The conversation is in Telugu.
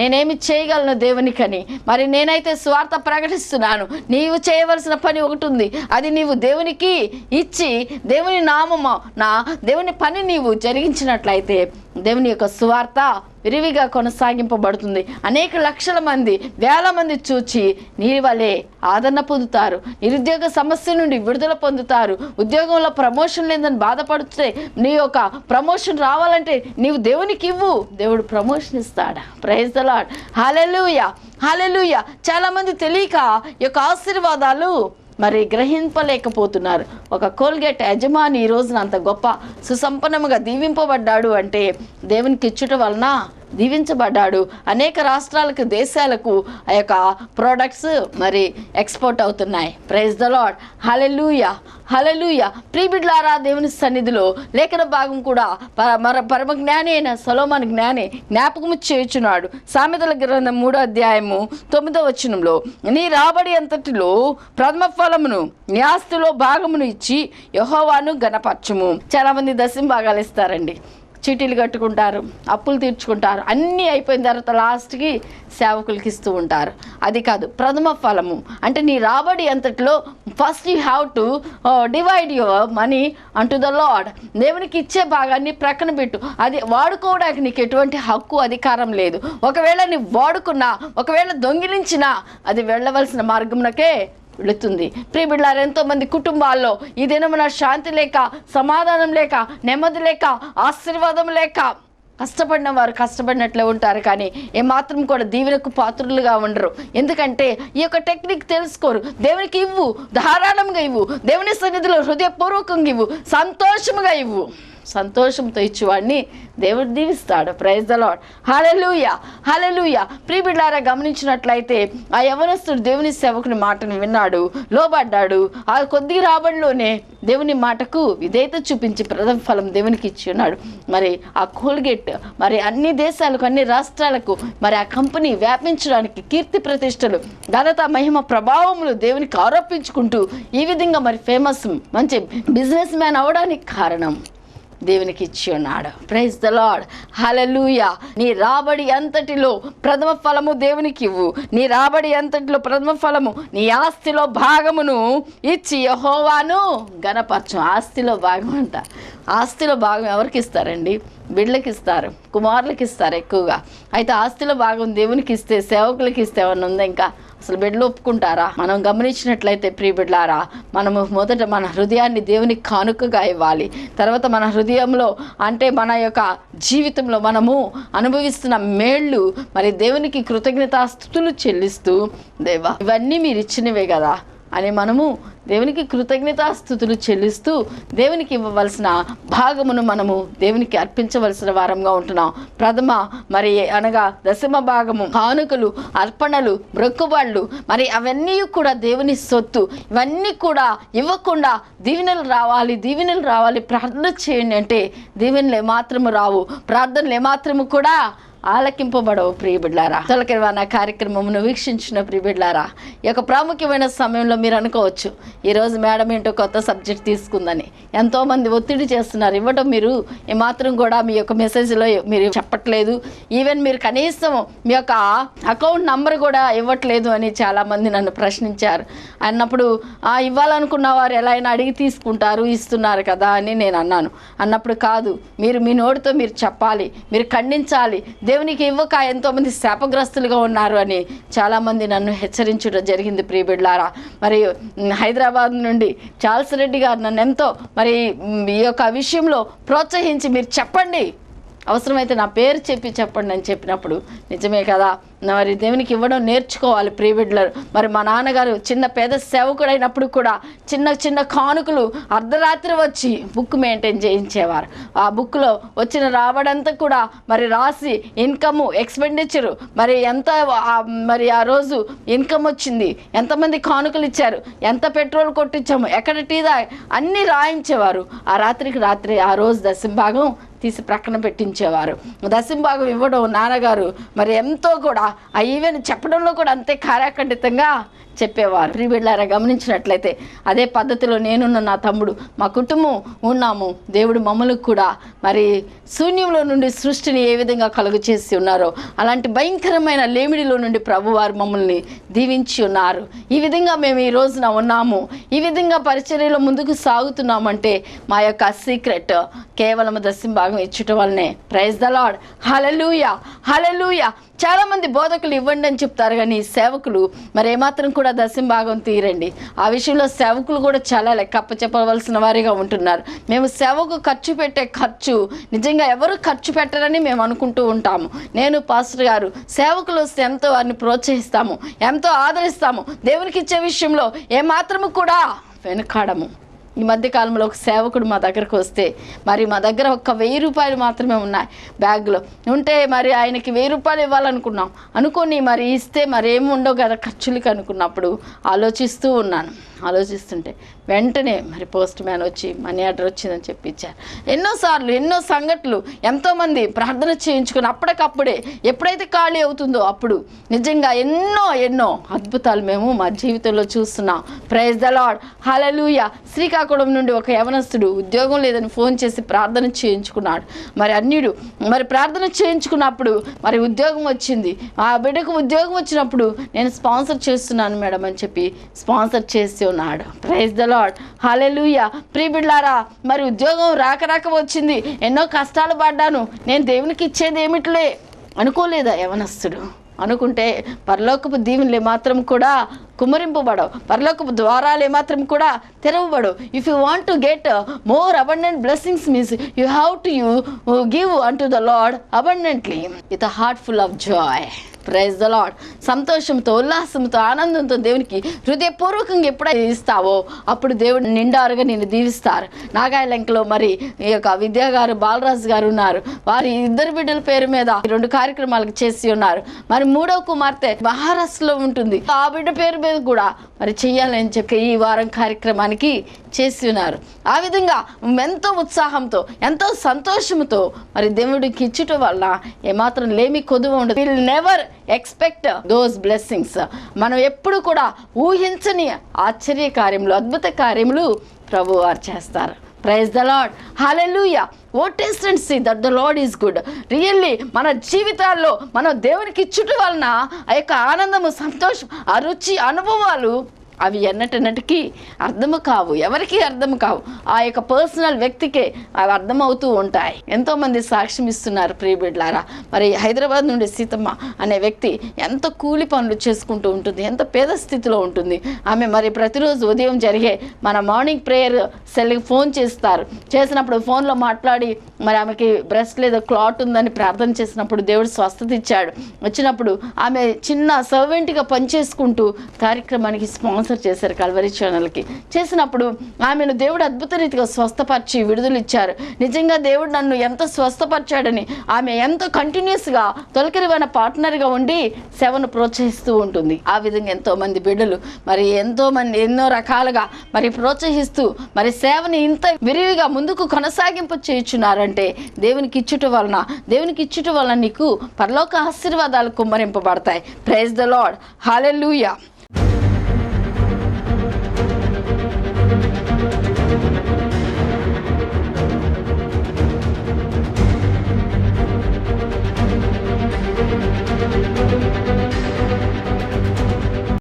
నేనేమి చేయగలను దేవునికని. మరి నేనైతే స్వార్థ ప్రకటిస్తున్నాను. నీవు చేయవలసిన పని ఒకటి ఉంది, అది నీవు దేవునికి ఇచ్చి దేవుని నామము దేవుని పని నీవు జరిగించినట్లయితే దేవుని యొక్క సువార్త విరివిగా కొనసాగింపబడుతుంది. అనేక లక్షల మంది, వేల మంది చూచి నీ వలె ఆదరణ పొందుతారు. నిరుద్యోగ సమస్య నుండి విడుదల పొందుతారు. ఉద్యోగంలో ప్రమోషన్ లేదని బాధపడితే నీ యొక్క ప్రమోషన్ రావాలంటే నీవు దేవునికి ఇవ్వు, దేవుడు ప్రమోషన్ ఇస్తాడా. Praise the lord. హల్లెలూయా, హల్లెలూయా. చాలామంది తెలియక ఈ యొక్క ఆశీర్వాదాలు మరి గ్రహింపలేకపోతున్నారు. ఒక కోల్గేట్ యజమాని ఈ రోజున అంత గొప్ప సుసంపన్నముగా దీవింపబడ్డాడు అంటే దేవునికి ఇచ్చుట వలన దీవించబడ్డాడు. అనేక రాష్ట్రాలకు, దేశాలకు ఆ యొక్క ప్రోడక్ట్స్ మరి ఎక్స్పోర్ట్ అవుతున్నాయి. Praise the lord. హల్లెలూయా, హల్లెలూయా. ప్రియబిడ్డలారా, దేవుని సన్నిధిలో లేఖన భాగం కూడా పరమ జ్ఞాని అయిన సొలొమోను జ్ఞాని జ్ఞాపకము చేయుచున్నాడు. సామెతల గ్రంథం 3వ అధ్యాయము 9వ వచనంలో, నీ రాబడి అంతటిలో ప్రథమ ఫలమును నీ ఆస్తిలో భాగమును ఇచ్చి యెహోవాను ఘనపరచుము. చాలామంది దశమ భాగాలు ఇస్తారండి, చీటీలు కట్టుకుంటారు, అప్పులు తీర్చుకుంటారు, అన్నీ అయిపోయిన తర్వాత లాస్ట్కి సేవకులకి ఇస్తూ ఉంటారు. అది కాదు, ప్రథమ ఫలము అంటే నీ రాబడి అంతట్లో first you have to divide your money unto the lord. దేవునికి ఇచ్చే భాగాన్ని ప్రక్కన పెట్టు. అది వాడుకోవడానికి నీకు ఎటువంటి హక్కు, అధికారం లేదు. ఒకవేళ నీవు వాడుకున్నా, ఒకవేళ దొంగిలించినా అది వెళ్ళవలసిన మార్గంలోకే వెళుతుంది. ప్రియబిడ్డలారా, ఎంతోమంది కుటుంబాల్లో ఈ దినమున శాంతి లేక, సమాధానం లేక, నెమ్మది లేక, ఆశీర్వాదం లేక కష్టపడిన వారు కష్టపడినట్లే ఉంటారు, కానీ ఏమాత్రం కూడా దీవెనకు పాత్రులుగా ఉండరు. ఎందుకంటే ఈ యొక్క టెక్నిక్ తెలుసుకోరు. దేవునికి ఇవ్వు, ధారాళంగా ఇవ్వు, దేవుని సన్నిధిలో హృదయపూర్వకంగా ఇవ్వు, సంతోషముగా ఇవ్వు. సంతోషంతో ఇచ్చేవాడిని దేవుడు దీవిస్తాడు. Praise the lord. హల్లెలూయా, హల్లెలూయా. ప్రియబిడ్డలారా, గమనించినట్లయితే ఆ యవనస్తుడు దేవుని సేవకుని మాటను విన్నాడు, లోబడ్డాడు. ఆ కొద్ది రాబడిలోనే దేవుని మాటకు విధేయత చూపించి ప్రథమ ఫలం దేవునికి ఇచ్చి ఉన్నాడు. మరి ఆ కోల్గేట్ మరి అన్ని దేశాలకు, అన్ని రాష్ట్రాలకు మరి ఆ కంపెనీ వ్యాపించడానికి కీర్తి ప్రతిష్టలు, ఘనత, మహిమ, ప్రభావములు దేవునికి ఆరోపించుకుంటూ ఈ విధంగా మరి ఫేమస్, మంచి బిజినెస్ మ్యాన్ అవడానికి కారణం దేవునికి ఇచ్చి ఉన్నాడు. Praise the lord. హల్లెలూయా. నీ రాబడి అంతటిలో ప్రథమ ఫలము దేవునికి ఇవ్వు. నీ రాబడి అంతటిలో ప్రథమ ఫలము నీ ఆస్తిలో భాగమును ఇచ్చి యెహోవాను ఘనపరచు. ఆస్తిలో భాగం అంట. ఆస్తిలో భాగం ఎవరికి ఇస్తారండి? బిడ్డలకి ఇస్తారు, కుమారులకి ఇస్తారు ఎక్కువగా. అయితే ఆస్తిలో భాగం దేవునికి ఇస్తే, సేవకులకి ఇస్తే ఏమన్నా ఉందా? ఇంకా అసలు బిడ్డలు ఒప్పుకుంటారా? మనం గమనించినట్లయితే ప్రియబిడ్డలారా, మనము మొదట మన హృదయాన్ని దేవునికి కానుకగా ఇవ్వాలి. తర్వాత మన హృదయంలో అంటే మన యొక్క జీవితంలో మనము అనుభవిస్తున్న మేళ్ళు మరి దేవునికి కృతజ్ఞతాస్తుతులు చెల్లిస్తూ, దేవా ఇవన్నీ మీరు ఇచ్చినవే కదా అని మనము దేవునికి కృతజ్ఞతాస్తుతులు చెల్లిస్తూ దేవునికి ఇవ్వవలసిన భాగమును మనము దేవునికి అర్పించవలసిన వారంగా ఉంటున్నాం. ప్రథమ మరి అనగా దశమ భాగము, కానుకలు, అర్పణలు, మొక్కుబళ్ళు మరి అవన్నీ కూడా దేవుని సొత్తు. ఇవన్నీ కూడా ఇవ్వకుండా దీవెనలు రావాలి ప్రార్థన చేయండి అంటే దీవెనలు ఏమాత్రము రావు, ప్రార్థనలు ఏమాత్రము కూడా ఆలకింపబడవు. ప్రియబిడ్లారా, తొలకరివాన కార్యక్రమమును వీక్షించిన ప్రియబిడ్లారా, ఈ యొక్క ప్రాముఖ్యమైన సమయంలో మీరు అనుకోవచ్చు, ఈరోజు మేడం ఏంటో కొత్త సబ్జెక్ట్ తీసుకుందని. ఎంతోమంది ఒత్తిడి చేస్తున్నారు, ఇవ్వడం మీరు ఏమాత్రం కూడా మీ యొక్క మెసేజ్లో మీరు చెప్పట్లేదు, ఈవెన్ మీరు కనీసం మీ యొక్క అకౌంట్ నంబర్ కూడా ఇవ్వట్లేదు అని చాలామంది నన్ను ప్రశ్నించారు. అన్నప్పుడు ఇవ్వాలనుకున్న వారు ఎలా అయినా అడిగి తీసుకుంటారు, ఇస్తున్నారు కదా అని నేను అన్నప్పుడు కాదు, మీరు మీ నోటితో మీరు చెప్పాలి, మీరు ఖండించాలి. దేవునికి ఇవ్వక ఎంతోమంది శాపగ్రస్తులుగా ఉన్నారు అని చాలామంది నన్ను హెచ్చరించడం జరిగింది. ప్రియబిడ్లారా, మరి హైదరాబాద్ నుండి చార్ల్స్ రెడ్డి గారు నన్ను ఎంతో మరి ఈ యొక్క విషయంలో ప్రోత్సహించి మీరు చెప్పండి, అవసరమైతే నా పేరు చెప్పండి అని చెప్పినప్పుడు నిజమే కదా, మరి దేవునికి ఇవ్వడం నేర్చుకోవాలి ప్రియబిడ్డలు. మరి మా నాన్నగారు చిన్న పేద సేవకుడైనప్పుడు కూడా చిన్న కానుకలు అర్ధరాత్రి వచ్చి బుక్ మెయింటైన్ చేయించేవారు. ఆ బుక్లో వచ్చిన రాబడంతా కూడా మరి రాసి ఇన్కము, ఎక్స్పెండిచరు, మరి ఎంత మరి ఆ రోజు ఇన్కమ్ వచ్చింది, ఎంతమంది కానుకలు ఇచ్చారు, ఎంత పెట్రోల్ కొట్టించాము, ఎక్కడ టీ అన్నీ రాయించేవారు. ఆ రాత్రికి రాత్రి ఆ రోజు దశంభాగం తీసి ప్రక్కన పెట్టించేవారు. దశంభాగం ఇవ్వడం నాన్నగారు మరి ఎంతో కూడా ఆ ఈవెన్ చెప్పడంలో కూడా అంతే కార్యఖండితంగా చెప్పేవారు. ప్రియబిడ్డలారా, గమనించినట్లయితే అదే పద్ధతిలో నేనున్న నా తమ్ముడు, మా కుటుంబం ఉన్నాము. దేవుడు మమ్మల్ని కూడా మరి శూన్యంలో నుండి సృష్టిని ఏ విధంగా కలుగు చేసి ఉన్నారో అలాంటి భయంకరమైన లేమిడిలో నుండి ప్రభువారు మమ్మల్ని దీవించి ఉన్నారు. ఈ విధంగా మేము ఈ రోజున ఉన్నాము, ఈ విధంగా పరిచర్యలో ముందుకు సాగుతున్నామంటే మా యొక్క సీక్రెట్ కేవలం దశంభాగం ఇచ్చటం వల్లనే. Praise the lord. హల్లెలూయా, హల్లెలూయా. చాలామంది బోధకులు ఇవ్వండి అని చెప్తారు, కానీ సేవకులు మరి ఏమాత్రం కూడా దశంభాగం తీరండి. ఆ విషయంలో సేవకులు కూడా చాలా లెక్క చెప్పవలసిన వారిగా ఉంటున్నారు. మేము సేవకు ఖర్చు పెట్టే ఖర్చు నిజంగా ఎవరు ఖర్చు పెట్టరని మేము అనుకుంటూ ఉంటాము. నేను పాస్టర్ గారు సేవకులు వస్తే ఎంతో వారిని ప్రోత్సహిస్తాము, ఎంతో ఆదరిస్తాము. దేవునికి ఇచ్చే విషయంలో ఏమాత్రము కూడా వెనుకాడము. ఈ మధ్యకాలంలో ఒక సేవకుడు మా దగ్గరకు వస్తే మరి మా దగ్గర ఒక 1000 రూపాయలు మాత్రమే ఉన్నాయి బ్యాగ్లో ఉంటే, మరి ఆయనకి 1000 రూపాయలు ఇవ్వాలనుకున్నాం. అనుకొని మరి ఇస్తే మరి ఏమి ఉండవు కదా ఖర్చులకి అనుకున్నప్పుడు ఆలోచిస్తుంటే వెంటనే మరి పోస్ట్ మ్యాన్ వచ్చి మనీ ఆర్డర్ వచ్చిందని చెప్పి ఇచ్చారు. ఎన్నోసార్లు ఎన్నో సంఘటనలు, ఎంతోమంది ప్రార్థన చేయించుకొని అప్పటికప్పుడే ఎప్పుడైతే ఖాళీ అవుతుందో అప్పుడు నిజంగా ఎన్నో అద్భుతాలు మేము మా జీవితంలో చూస్తున్నాం. Praise the lord. హల్లెలూయా. శ్రీకాకుళం నుండి ఒక యవనస్తుడు ఉద్యోగం లేదని ఫోన్ చేసి ప్రార్థన చేయించుకున్నాడు. మరి అన్యుడు మరి ప్రార్థన చేయించుకున్నప్పుడు మరి ఉద్యోగం వచ్చింది. ఆ బిడ్డకు ఉద్యోగం వచ్చినప్పుడు నేను స్పాన్సర్ చేస్తున్నాను మేడం అని చెప్పి స్పాన్సర్ చేసి ఉన్నాడు. Praise the lord. హల్లెలూయా. ప్రియబిడ్డలారా, మరి ఉద్యోగం రాక వచ్చింది, ఎన్నో కష్టాలు పడ్డాను, నేను దేవునికి ఇచ్చేది ఏమిట్లే అనుకోలేదా యవనస్తుడు? అనుకుంటే పరలోకపు దీవెనలు ఏమాత్రం కూడా కుమ్మరింపబడవు, పరలోకపు ద్వారాలు ఏమాత్రం కూడా తెరవబడవు. If you want to get more abundant blessings means you have to give unto the Lord abundantly with a heart full of joy. Praise the lord. సంతోషంతో, ఉల్లాసంతో, ఆనందంతో దేవునికి హృదయపూర్వకంగా ఎప్పుడైతే ఇస్తావో అప్పుడు దేవుడు నిండారుగా నేను దీవిస్తారు. నాగాయలంకలో మరి ఈ యొక్క విద్యా గారు, బాలరాజు గారు ఉన్నారు. వారి 2 బిడ్డల పేరు మీద 2 కార్యక్రమాలకు చేసి ఉన్నారు. మరి 3వ కుమార్తె మహారాష్ట్రలో ఉంటుంది, ఆ బిడ్డ పేరు మీద కూడా మరి చెయ్యాలని చెప్పి ఈ వారం కార్యక్రమానికి చేసి ఉన్నారు. ఆ విధంగా ఎంతో ఉత్సాహంతో, ఎంతో సంతోషంతో మరి దేవుడికి ఇచ్చుట వల్ల ఏమాత్రం లేమి కొదువ ఉండదు. Will never expect those blessings. మనం ఎప్పుడు కూడా ఊహించని ఆశ్చర్య కార్యములు, అద్భుత కార్యములు ప్రభు వారు చేస్తారు. Praise the lord. Hallelujah. O taste and see that the lord is good. Really మన జీవితాల్లో మనం దేవునికి ఇచ్చుట వలన ఆ యొక్క ఆనందము, సంతోషం, ఆ రుచి, అనుభవాలు అవి ఎన్నటికి అర్థము కావు, ఎవరికి అర్థం కావు. ఆ యొక్క పర్సనల్ వ్యక్తికే అవి అర్థమవుతూ ఉంటాయి. ఎంతోమంది సాక్ష్యం ఇస్తున్నారు ప్రియబిడ్లారా. మరి హైదరాబాద్ నుండి సీతమ్మ అనే వ్యక్తి ఎంత కూలి పనులు చేసుకుంటూ ఉంటుంది, ఎంత పేద స్థితిలో ఉంటుంది. ఆమె మరి ప్రతిరోజు ఉదయం జరిగే మన మార్నింగ్ ప్రేయర్ సెల్కి ఫోన్ చేసినప్పుడు ఫోన్లో మాట్లాడి మరి ఆమెకి బ్రెస్ట్ లేదా క్లాట్ ఉందని ప్రార్థన చేసినప్పుడు దేవుడు స్వస్థత ఇచ్చాడు. వచ్చినప్పుడు ఆమె చిన్న సర్వెంట్గా పనిచేసుకుంటూ కార్యక్రమానికి స్పాన్సర్ చేశారు కల్వరి ఛానల్కి. చేసినప్పుడు ఆమెను దేవుడు అద్భుత రీతిగా స్వస్థపరిచి విడుదల ఇచ్చారు. నిజంగా దేవుడు నన్ను ఎంత స్వస్థపరిచాడని ఆమె ఎంతో కంటిన్యూస్గా తొలకరివైన పార్ట్నర్గా ఉండి సేవను ప్రోత్సహిస్తూ ఉంటుంది. ఆ విధంగా ఎంతోమంది బిడ్డలు మరి ఎంతోమంది ఎన్నో రకాలుగా మరి ప్రోత్సహిస్తూ మరి సేవని ఇంత విరివిగా ముందుకు కొనసాగింపు చేయుచున్నారంటే దేవునికి ఇచ్చుట వలన నీకు పరలోక ఆశీర్వాదాలు కుమ్మరింపబడతాయి. Praise the lord. హల్లెలూయా.